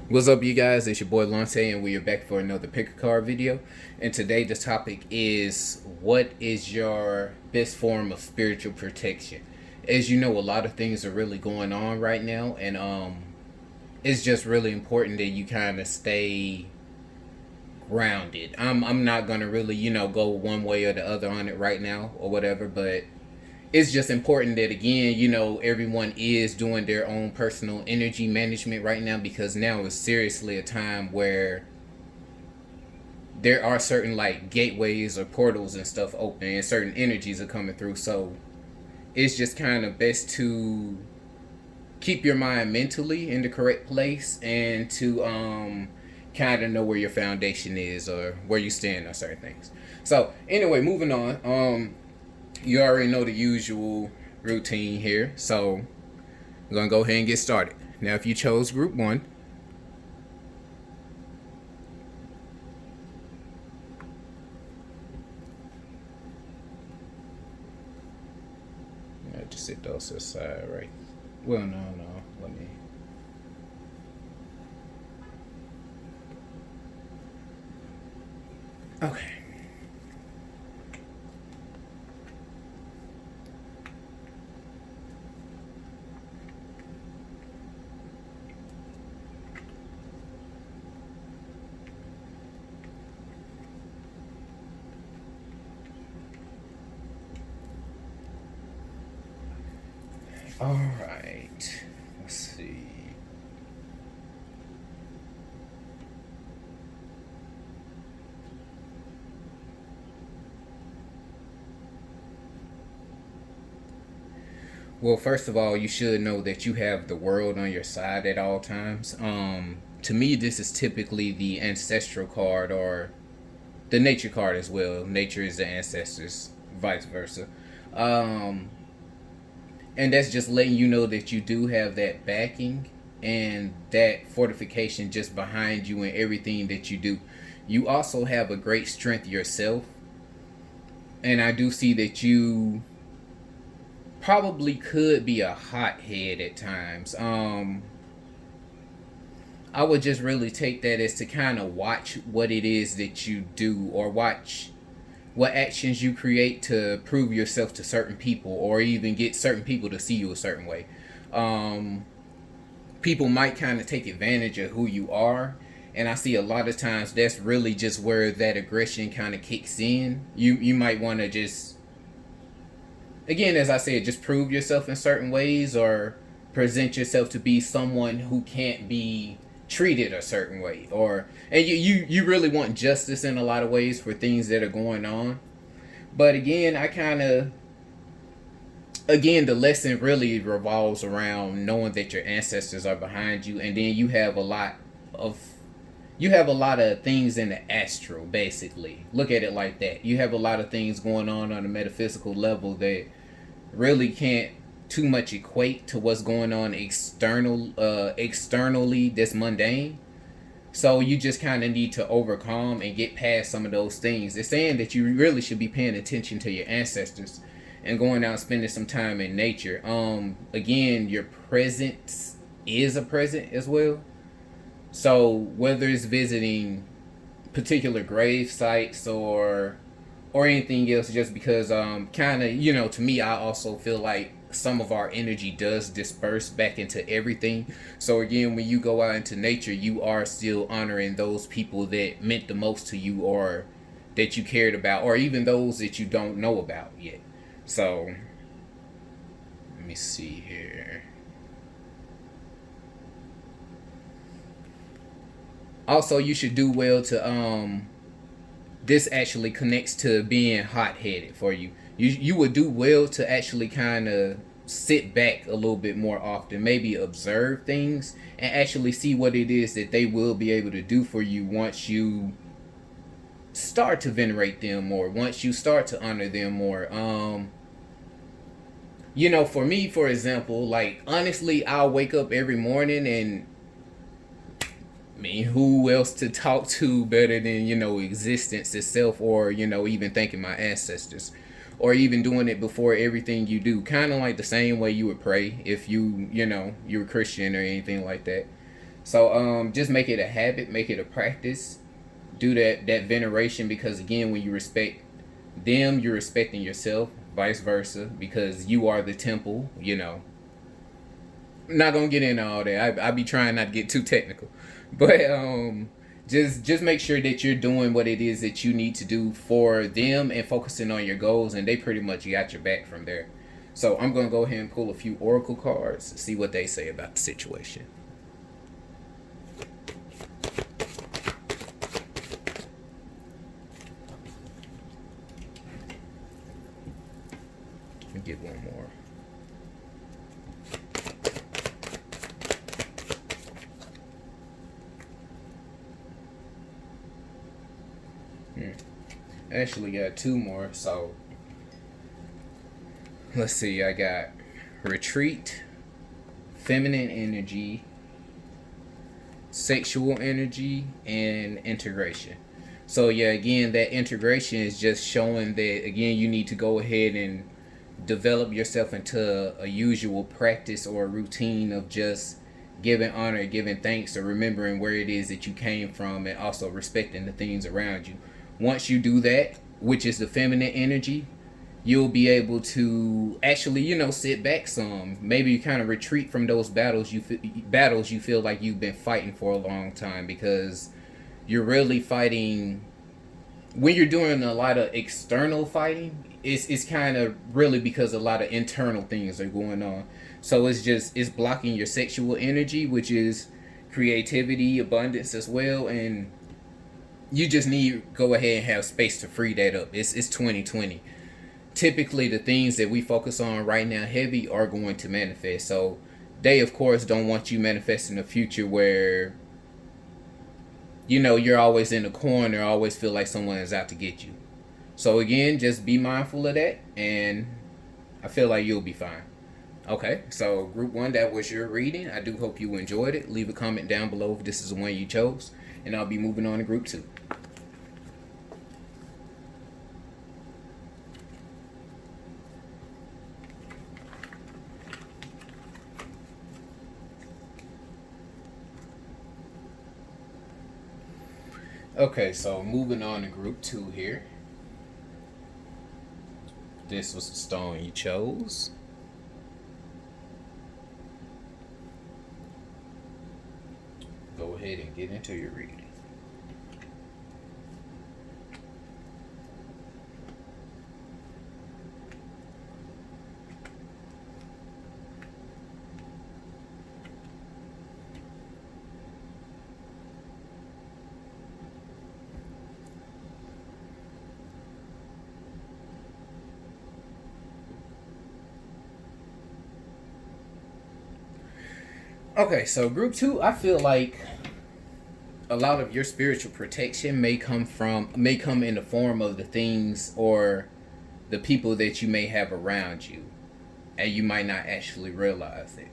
What's up, you guys? It's your boy Lante, and we are back for another pick a card video. And today, the topic is what is your best form of spiritual protection? As you know, a lot of things are really going on right now, and it's just really important that you kind of stay grounded. I'm not gonna really go one way or the other on it right now or whatever, but it's just important that again, everyone is doing their own personal energy management right now, because now is seriously a time where there are certain like gateways or portals and stuff open and certain energies are coming through. So it's just kind of best to keep your mind mentally in the correct place and to kind of know where your foundation is or where you stand on certain things. So anyway, moving on. You already know the usual routine here, so we're gonna go ahead and get started. Now, if you chose group one, I just sit those aside, right? Well, no, let me. Okay. All right. Let's see. Well, first of all, you should know that you have the world on your side at all times. To me, this is typically the ancestral card or the nature card as well. Nature is the ancestors, vice versa. Um, and that's just letting you know that you do have that backing and that fortification just behind you in everything that you do. You also have a great strength yourself, and I do see that you probably could be a hothead at times. I would just really take that as to kind of watch what it is that you do, or watch what actions you create to prove yourself to certain people, or even get certain people to see you a certain way. Um, People might kind of take advantage of who you are, and I see a lot of times that's really just where that aggression kind of kicks in. You might want to just, again, as I said, just prove yourself in certain ways, or present yourself to be someone who can't be treated a certain way, or and you really want justice in a lot of ways for things that are going on. But again, I kind of, again, the lesson really revolves around knowing that your ancestors are behind you, and then of you have a lot of things in the astral. Basically, look at it like that. You have a lot of things going on a metaphysical level that really can't too much equate to what's going on externally, that's mundane. So you just kind of need to overcome and get past some of those things. They're saying that you really should be paying attention to your ancestors and going out and spending some time in nature. Again, your presence is a present as well. So whether it's visiting particular grave sites or anything else, just because kind of, to me, I also feel like some of our energy does disperse back into everything. So again, when you go out into nature, you are still honoring those people that meant the most to you, or that you cared about, or even those that you don't know about yet. So let me see here. Also, you should do well to this actually connects to being hot-headed for you. You would do well to actually kind of sit back a little bit more often, maybe observe things and actually see what it is that they will be able to do for you once you start to venerate them more, once you start to honor them more. For me, for example, like honestly, I'll wake up every morning and, I mean, who else to talk to better than, existence itself, or, even thanking my ancestors, or even doing it before everything you do. Kind of like the same way you would pray if you were Christian or anything like that. So just make it a habit, make it a practice. Do that veneration, because again, when you respect them, you're respecting yourself, vice versa, because you are the temple, I'm not gonna get into all that. I be trying not to get too technical, but just make sure that you're doing what it is that you need to do for them and focusing on your goals, and they pretty much got your back from there. So I'm gonna go ahead and pull a few oracle cards, see what they say about the situation. Let me get one more. I actually got two more, so let's see. I got retreat, feminine energy, sexual energy, and integration. So yeah, again, that integration is just showing that again you need to go ahead and develop yourself into a usual practice or a routine of just giving honor, giving thanks, or remembering where it is that you came from, and also respecting the things around you. Once you do that, which is the feminine energy, you'll be able to actually, sit back some. Maybe you kind of retreat from those battles you feel like you've been fighting for a long time, because you're really fighting. When you're doing a lot of external fighting, it's kind of really because a lot of internal things are going on. So it's blocking your sexual energy, which is creativity, abundance as well, and you just need to go ahead and have space to free that up. It's 2020. Typically, the things that we focus on right now heavy are going to manifest. So they, of course, don't want you manifesting a future where you're always in the corner, always feel like someone is out to get you. So again, just be mindful of that, and I feel like you'll be fine. Okay, so group one, that was your reading. I do hope you enjoyed it. Leave a comment down below if this is the one you chose, and I'll be moving on to group two. Okay, so moving on to group two here. This was the stone you chose. Go ahead and get into your reading. Okay, so group two, I feel like a lot of your spiritual protection may come in the form of the things or the people that you may have around you, and you might not actually realize it.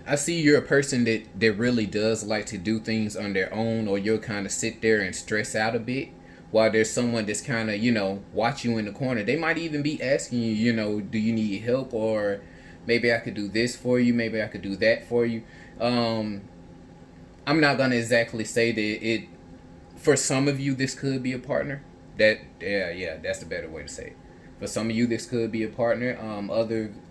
I see you're a person that really does like to do things on their own, or you'll kind of sit there and stress out a bit while there's someone that's kind of, watch you in the corner. They might even be asking you, do you need help, or maybe I could do this for you, maybe I could do that for you. I'm not going to exactly say that for some of you, this could be a partner. That's the better way to say it. For some of you, this could be a partner.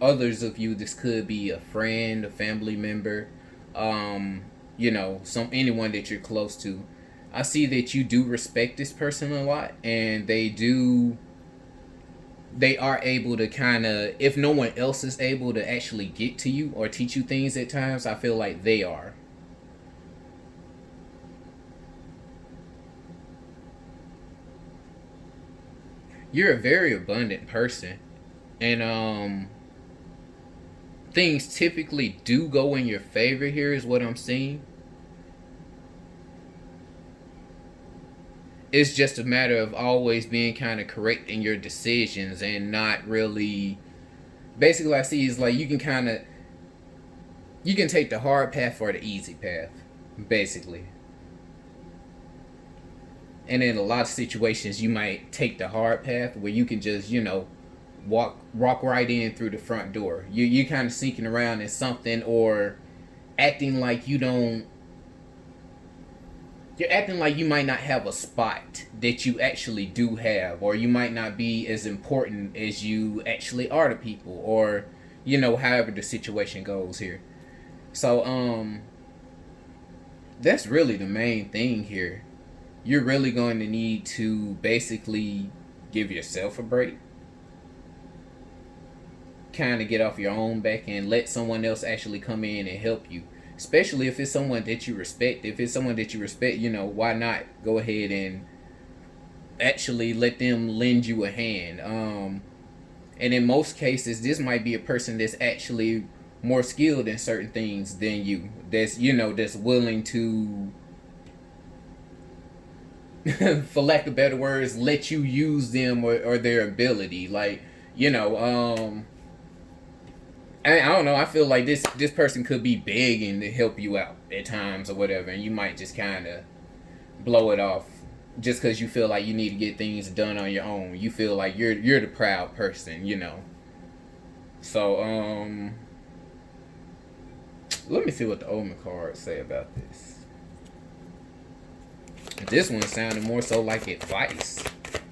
Others of you, this could be a friend, a family member, anyone that you're close to. I see that you do respect this person a lot, and they are able to kind of, if no one else is able to actually get to you or teach you things at times, I feel like they are. You're a very abundant person, and things typically do go in your favor here, is what I'm seeing. It's just a matter of always being kind of correct in your decisions and not really. Basically, I see is like you can take the hard path or the easy path, basically. And in a lot of situations, you might take the hard path where you can just, walk right in through the front door. You kind of sneaking around in something, or acting like you don't. You're acting like you might not have a spot that you actually do have, or you might not be as important as you actually are to people, or however the situation goes here. So that's really the main thing here. You're really going to need to basically give yourself a break, kind of get off your own back and let someone else actually come in and help you. Especially if it's someone that you respect. If it's someone that you respect, why not go ahead and actually let them lend you a hand. And in most cases, this might be a person that's actually more skilled in certain things than you. That's willing to, for lack of better words, let you use them, or their ability. Like, I don't know. I feel like this person could be begging to help you out at times or whatever, and you might just kind of blow it off just because you feel like you need to get things done on your own. You feel like you're the proud person. So let me see what the Omen cards say about this. This one sounded more so like advice.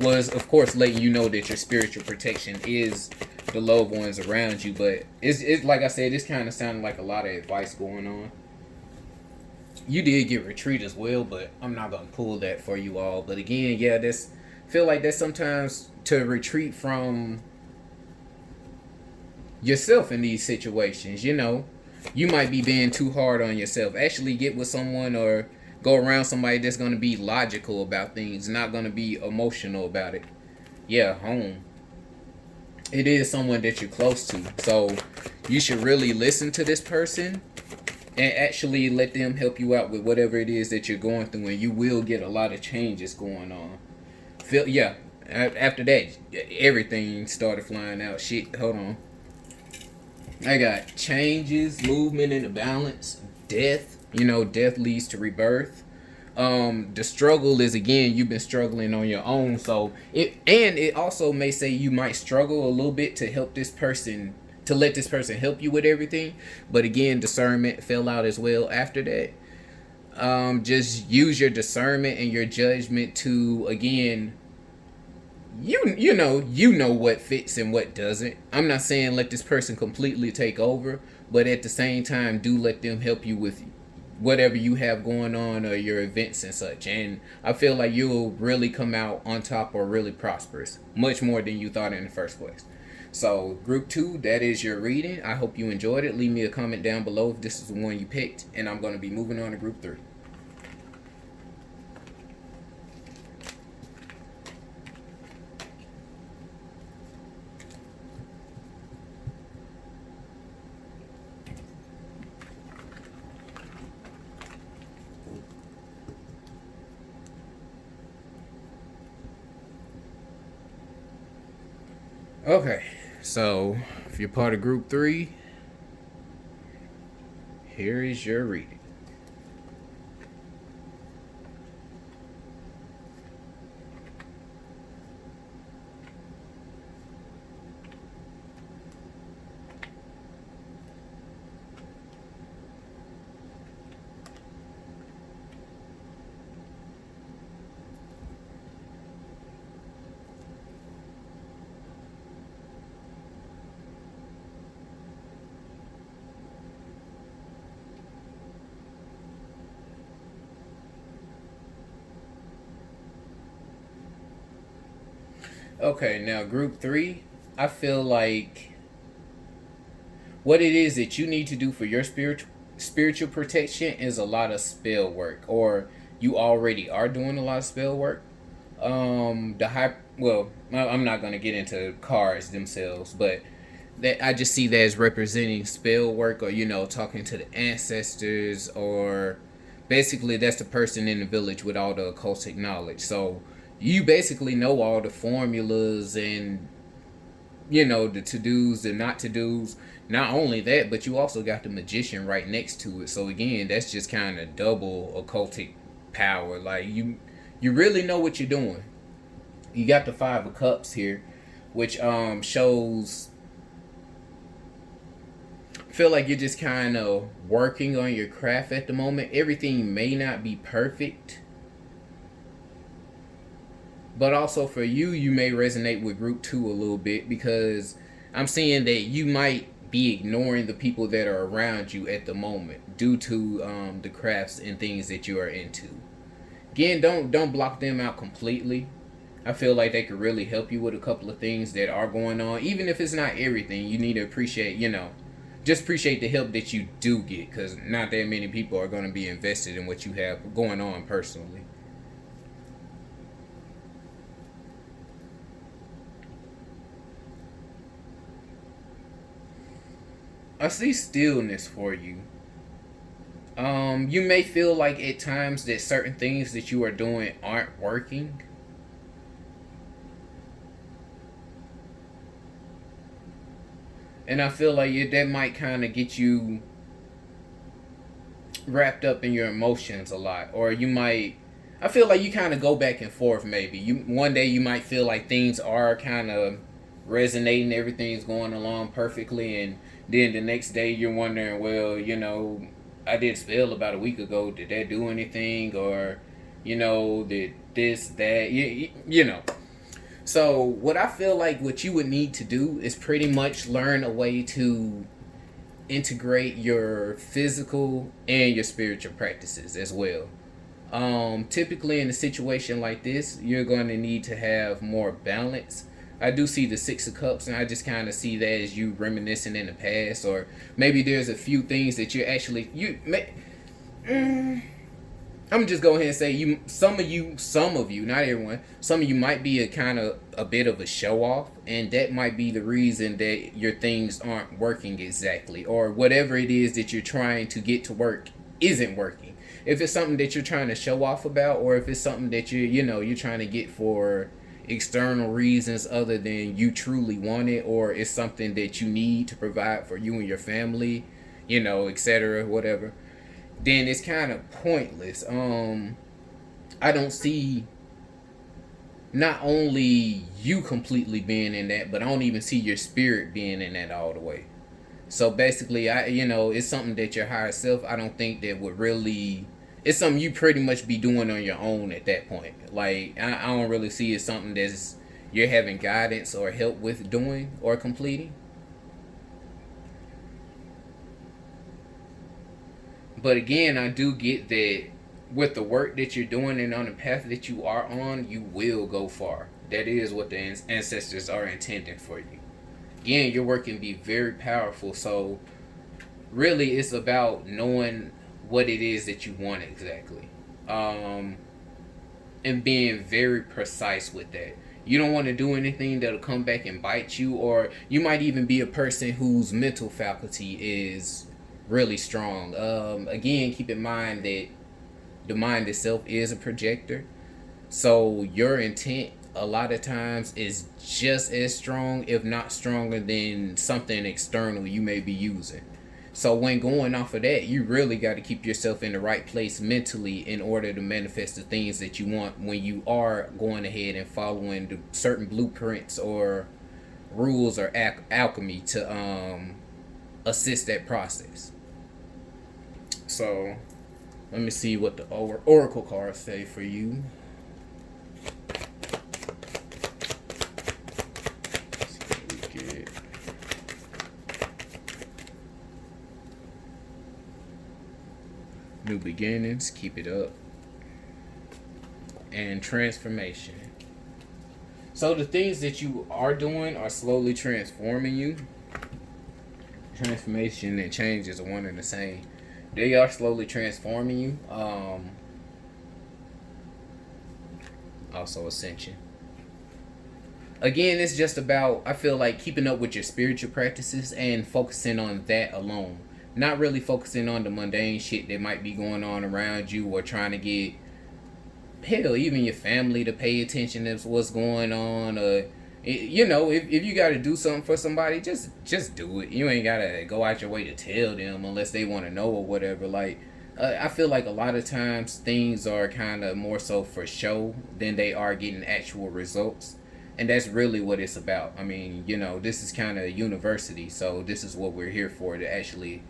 Was, of course, letting you know that your spiritual protection is the loved ones around you, but it's like I said, this kind of sounded like a lot of advice going on. You did get retreat as well, but I'm not gonna pull that for you all. But again, yeah, feel like that's sometimes to retreat from yourself in these situations. You might be being too hard on yourself. Actually get with someone, or go around somebody that's going to be logical about things, not going to be emotional about it. Yeah, home. It is someone that you're close to. So you should really listen to this person and actually let them help you out with whatever it is that you're going through, and you will get a lot of changes going on. After that, everything started flying out. Shit, hold on. I got changes, movement in the balance, death. Death leads to rebirth. The struggle is, again, you've been struggling on your own. So it also may say you might struggle a little bit to help this person, to let this person help you with everything. But again, discernment fell out as well after that. Just use your discernment and your judgment to, again, you know what fits and what doesn't. I'm not saying let this person completely take over, but at the same time, do let them help you with whatever you have going on, or your events and such. And I feel like you'll really come out on top, or really prosperous, much more than you thought in the first place. So group 2, that is your reading. I hope you enjoyed it. Leave me a comment down below if this is the one you picked, and I'm going to be moving on to group 3. Okay, so if you're part of group 3, here is your reading. Okay, now group 3, I feel like what it is that you need to do for your spiritual protection is a lot of spell work, or you already are doing a lot of spell work. I'm not gonna get into cards themselves, but that I just see that as representing spell work, or talking to the ancestors, or basically that's the person in the village with all the occultic knowledge. So you basically know all the formulas and the to-dos, the not to-dos. Not only that, but you also got the magician right next to it. So again, that's just kind of double occultic power. Like you really know what you're doing. You got the 5 of Cups here. which shows, feel like you're just kind of working on your craft at the moment. Everything may not be perfect, but also for you, you may resonate with group 2 a little bit, because I'm seeing that you might be ignoring the people that are around you at the moment due to the crafts and things that you are into. Again, don't block them out completely. I feel like they could really help you with a couple of things that are going on. Even if it's not everything, you need to appreciate, just appreciate the help that you do get, because not that many people are going to be invested in what you have going on personally. I see stillness for you. You may feel like at times that certain things that you are doing aren't working. And I feel like that might kind of get you wrapped up in your emotions a lot. Or you might, I feel like you kind of go back and forth maybe. One day you might feel like things are kind of resonating, everything's going along perfectly, and then the next day you're wondering, well, I did spell about a week ago. Did that do anything? Or, did this, that, So what I feel like what you would need to do is pretty much learn a way to integrate your physical and your spiritual practices as well. Typically in a situation like this, you're going to need to have more balance. I do see the 6 of Cups, and I just kind of see that as you reminiscing in the past, or maybe there's a few things that you're actually I'm just go ahead and say some of you, not everyone, some of you might be a bit of a show off, and that might be the reason that your things aren't working exactly, or whatever it is that you're trying to get to work isn't working. If it's something that you're trying to show off about, or if it's something that you're trying to get for external reasons other than you truly want it, or it's something that you need to provide for you and your family, etc., whatever, then it's kind of pointless. I don't see not only you completely being in that, but I don't even see your spirit being in that all the way. So basically, it's something that your higher self, I don't think that would really, it's something you pretty much be doing on your own at that point. Like, I don't really see it something that's you're having guidance or help with doing or completing. But again, I do get that with the work that you're doing and on the path that you are on, you will go far. That is what the ancestors are intending for you. Again, your work can be very powerful. So really, it's about knowing what it is that you want exactly, and being very precise with that. You don't want to do anything that'll come back and bite you, or you might even be a person whose mental faculty is really strong. Again, keep in mind that the mind itself is a projector, so your intent a lot of times is just as strong, if not stronger, than something external you may be using. So when going off of that, you really got to keep yourself in the right place mentally in order to manifest the things that you want when you are going ahead and following the certain blueprints or rules or alchemy to assist that process. So let me see what the oracle cards say for you. New beginnings, keep it up. And transformation. So the things that you are doing are slowly transforming you. Transformation and change is one and the same. They are slowly transforming you. Also ascension. Again, it's just about, I feel like, keeping up with your spiritual practices and focusing on that alone. Not really focusing on the mundane shit that might be going on around you, or trying to get, hell, even your family to pay attention to what's going on. Or, if you got to do something for somebody, just do it. You ain't got to go out your way to tell them unless they want to know or whatever. Like, I feel like a lot of times things are kind of more so for show than they are getting actual results. And that's really what it's about. I mean, this is kind of university, so this is what we're here for, to actually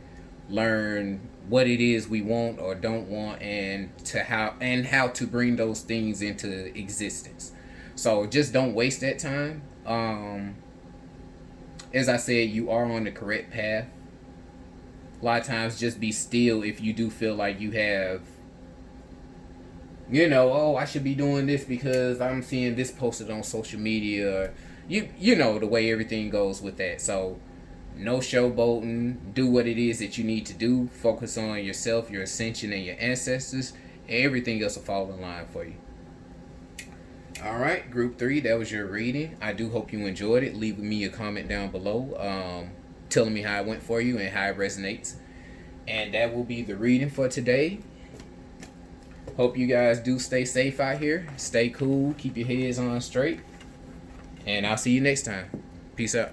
learn what it is we want or don't want, and how to bring those things into existence. So just don't waste that time. As I said, you are on the correct path. A lot of times, just be still if you do feel like you have, oh, I should be doing this because I'm seeing this posted on social media. You know the way everything goes with that. So no showboating. Do what it is that you need to do. Focus on yourself, your ascension, and your ancestors, and everything else will fall in line for you. All right, group 3, that was your reading. I do hope you enjoyed it. Leave me a comment down below, telling me how it went for you and how it resonates. And that will be the reading for today. Hope you guys do stay safe out here. Stay cool. Keep your heads on straight. And I'll see you next time. Peace out.